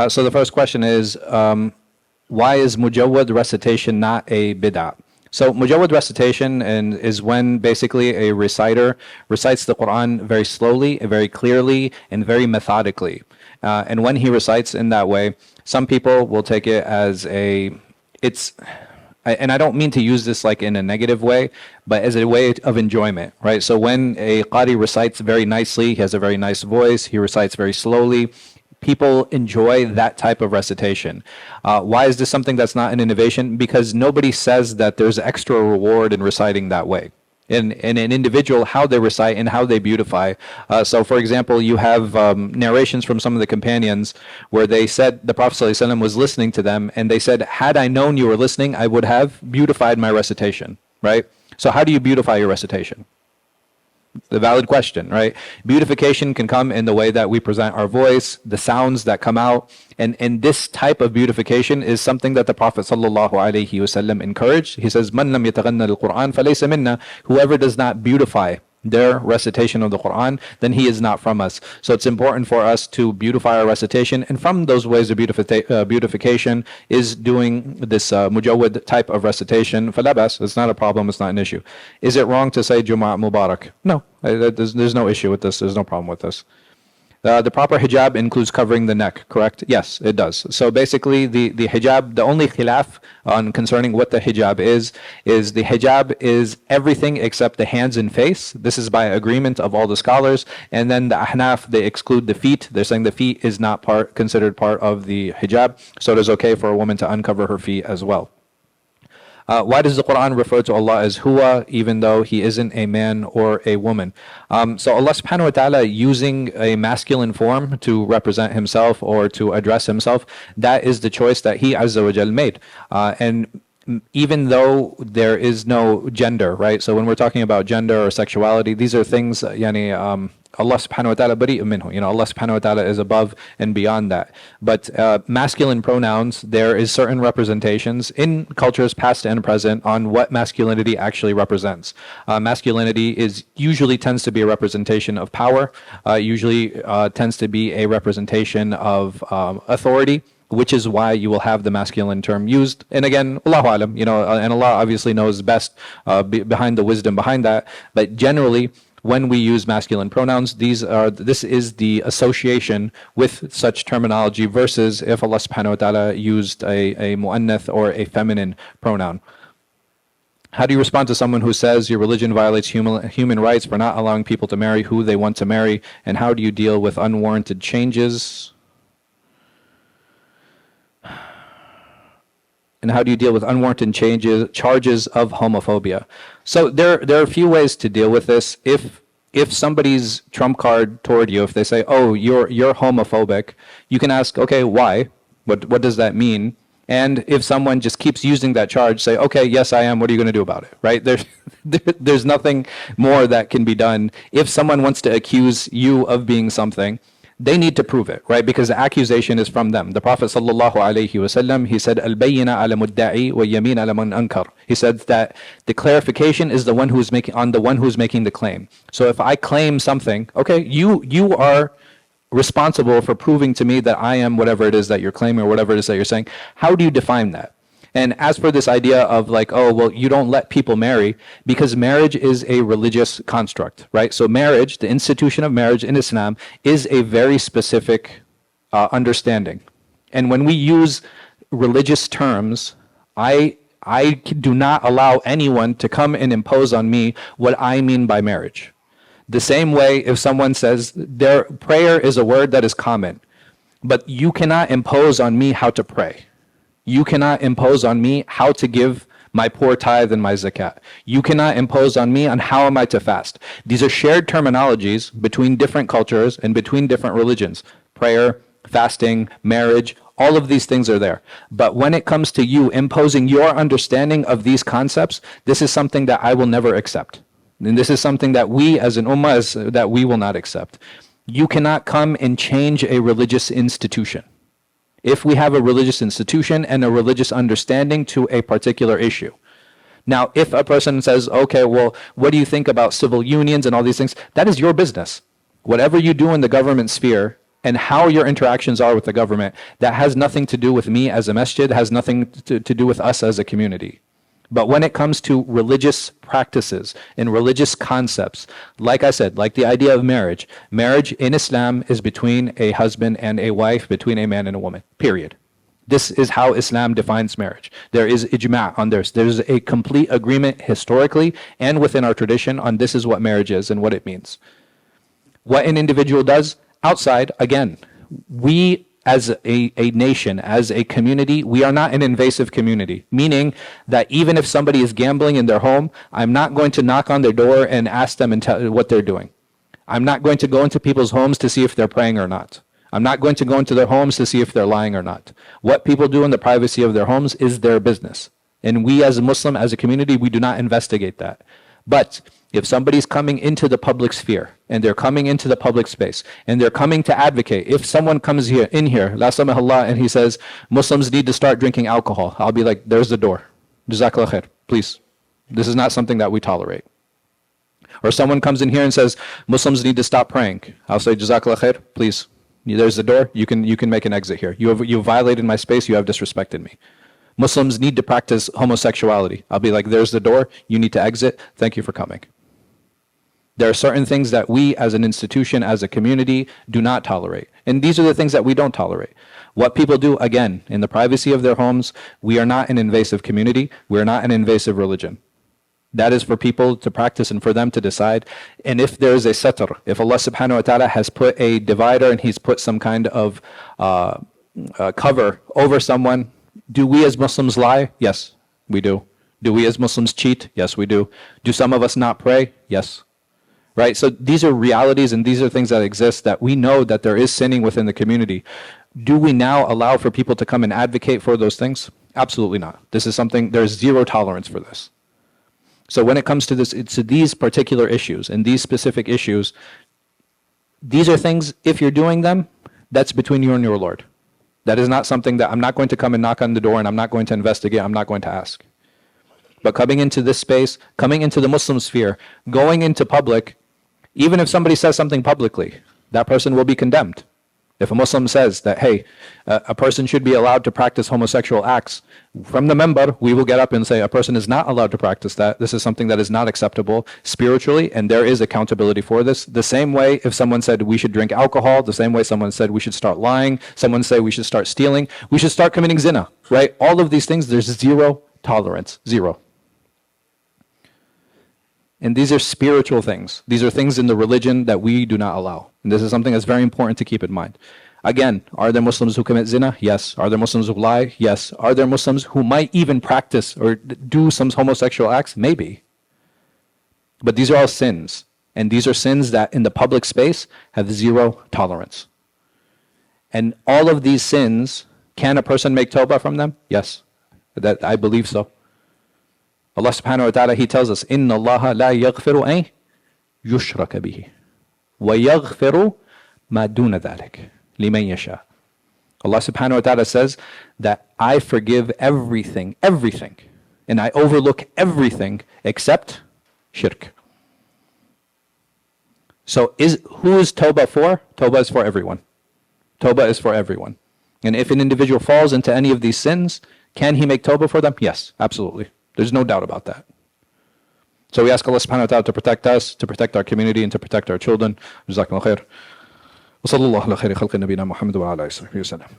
So the first question is, why is mujawwad recitation not a bid'ah? So mujawwad recitation is when basically a reciter recites the Quran very slowly, very clearly, and very methodically. And when he recites in that way, some people will take it as and I don't mean to use this like in a negative way, but as a way of enjoyment, right? So when a qari recites very nicely, he has a very nice voice, he recites very slowly, people enjoy that type of recitation. Why is this something that's not an innovation? Because nobody says that there's extra reward in reciting that way. In an individual, how they recite and how they beautify. So, for example, you have narrations from some of the companions where they said the Prophet ﷺ was listening to them, and they said, had I known you were listening, I would have beautified my recitation, right? So how do you beautify your recitation? The valid question, right? Beautification can come in the way that we present our voice, the sounds that come out, and this type of beautification is something that the Prophet ﷺ encouraged. He says, "Man lam yataghanna al-Quran falaysa minna." Whoever does not beautify their recitation of the Quran, then he is not from us. So it's important for us to beautify our recitation, and from those ways of beautification is doing this mujawwad type of recitation. Falabas, it's not a problem, it's not an issue. Is it wrong to say Jumu'ah Mubarak? No, there's no issue with this, there's no problem with this. The proper hijab includes covering the neck, correct? Yes, it does. So basically, the hijab, the only khilaf on concerning what the hijab is the hijab is everything except the hands and face. This is by agreement of all the scholars. And then the ahnaf, they exclude the feet. They're saying the feet is not considered part of the hijab. So it is okay for a woman to uncover her feet as well. Why does the Quran refer to Allah as Huwa, even though He isn't a man or a woman? So Allah subhanahu wa ta'ala using a masculine form to represent Himself or to address Himself, that is the choice that He Azza wa Jal made. And even though there is no gender, right? So when we're talking about gender or sexuality, these are things, Allah subhanahu wa ta'ala bari'un minhu. Allah subhanahu wa ta'ala is above and beyond that. But masculine pronouns, there is certain representations in cultures past and present on what masculinity actually represents. Masculinity usually tends to be a representation of power, usually tends to be a representation of authority, which is why you will have the masculine term used. And again, Allahu alam, and Allah obviously knows best behind the wisdom behind that. But generally, when we use masculine pronouns, this is the association with such terminology versus if Allah subhanahu wa ta'ala used a mu'annath or a feminine pronoun. How do you respond to someone who says your religion violates human rights for not allowing people to marry who they want to marry? And how do you deal with unwarranted changes? And how do you deal with unwarranted charges of homophobia? So there are a few ways to deal with this. If somebody's trump card toward you, if they say, "Oh, you're homophobic," you can ask, "Okay, why? What does that mean?" And if someone just keeps using that charge, say, "Okay, yes, I am. What are you going to do about it?" Right? There's nothing more that can be done. If someone wants to accuse you of being something, they need to prove it, right? Because the accusation is from them. The Prophet ﷺ, he said, "Al-bayyina ala mudda'i wa yamin ala man ankar." He said that the clarification is the one who's making the claim. So if I claim something, okay, you are responsible for proving to me that I am whatever it is that you're claiming or whatever it is that you're saying. How do you define that? And as for this idea of like, oh, well, you don't let people marry, because marriage is a religious construct, right? So marriage, the institution of marriage in Islam, is a very specific understanding. And when we use religious terms, I do not allow anyone to come and impose on me what I mean by marriage. The same way if someone says their prayer is a word that is common, but you cannot impose on me how to pray. You cannot impose on me how to give my poor tithe and my zakat. You cannot impose on me on how am I to fast. These are shared terminologies between different cultures and between different religions. Prayer, fasting, marriage, all of these things are there. But when it comes to you imposing your understanding of these concepts, this is something that I will never accept. And this is something that we as an ummah, that we will not accept. You cannot come and change a religious institution. If we have a religious institution and a religious understanding to a particular issue. Now, if a person says, okay, well, what do you think about civil unions and all these things? That is your business. Whatever you do in the government sphere and how your interactions are with the government, that has nothing to do with me as a masjid, has nothing to do with us as a community. But when it comes to religious practices and religious concepts, like I said, like the idea of marriage, marriage in Islam is between a husband and a wife, between a man and a woman, period. This is how Islam defines marriage. There is ijma' on this. There's a complete agreement historically and within our tradition on this is what marriage is and what it means. What an individual does outside, again, we as a nation, as a community, we are not an invasive community, meaning that even if somebody is gambling in their home, I'm not going to knock on their door and ask them and tell what they're doing. I'm not going to go into people's homes to see if they're praying or not. I'm not going to go into their homes to see if they're lying or not. What people do in the privacy of their homes is their business. And we as a Muslim, as a community, we do not investigate that. But if somebody's coming into the public sphere and they're coming into the public space and they're coming to advocate, if someone comes here la samah Allah, and he says Muslims need to start drinking alcohol, I'll be like, there's the door. Jazakallah khair, please. This is not something that we tolerate. Or someone comes in here and says Muslims need to stop praying, I'll say Jazakallah khair, please. There's the door. You can make an exit here. You violated my space. You have disrespected me. Muslims need to practice homosexuality. I'll be like, there's the door. You need to exit. Thank you for coming. There are certain things that we as an institution, as a community, do not tolerate. And these are the things that we don't tolerate. What people do, again, in the privacy of their homes, we are not an invasive community. We're not an invasive religion. That is for people to practice and for them to decide. And if there is a satr, if Allah subhanahu wa ta'ala has put a divider and He's put some kind of cover over someone, do we as Muslims lie? Yes, we do. Do we as Muslims cheat? Yes, we do. Do some of us not pray? Yes. Right? So these are realities and these are things that exist that we know that there is sinning within the community. Do we now allow for people to come and advocate for those things? Absolutely not. This is something, there's zero tolerance for this. So when it comes to this, to these particular issues and these specific issues, these are things, if you're doing them, that's between you and your Lord. That is not something that I'm not going to come and knock on the door and I'm not going to investigate, I'm not going to ask. But coming into this space, coming into the Muslim sphere, going into public, even if somebody says something publicly, that person will be condemned. If a Muslim says that, hey, a person should be allowed to practice homosexual acts, from the member, we will get up and say a person is not allowed to practice that. This is something that is not acceptable spiritually, and there is accountability for this. The same way if someone said we should drink alcohol, the same way someone said we should start lying, someone say we should start stealing, we should start committing zina, right? All of these things, there's zero tolerance, zero. And these are spiritual things. These are things in the religion that we do not allow. And this is something that's very important to keep in mind. Again, are there Muslims who commit zina? Yes. Are there Muslims who lie? Yes. Are there Muslims who might even practice or do some homosexual acts? Maybe. But these are all sins. And these are sins that in the public space have zero tolerance. And all of these sins, can a person make tawbah from them? Yes. That I believe so. Allah subhanahu wa ta'ala, He tells us, إِنَّ اللَّهَ لَا يَغْفِرُ أَن يُشْرَكَ بِهِ وَيَغْفِرُ مَا دُونَ ذَلِكَ لِمَن يَشَاءُ. Allah subhanahu wa ta'ala says that I forgive everything, and I overlook everything except shirk. So who is tawbah for? Tawbah is for everyone. Tawbah is for everyone. And if an individual falls into any of these sins, can he make tawbah for them? Yes, absolutely. There's no doubt about that. So we ask Allah subhanahu wa ta'ala to protect us, to protect our community, and to protect our children. Jazakumullah khair. Wa sallallahu ala khairi khalqi nabina Muhammad wa ala alihi wa sallam.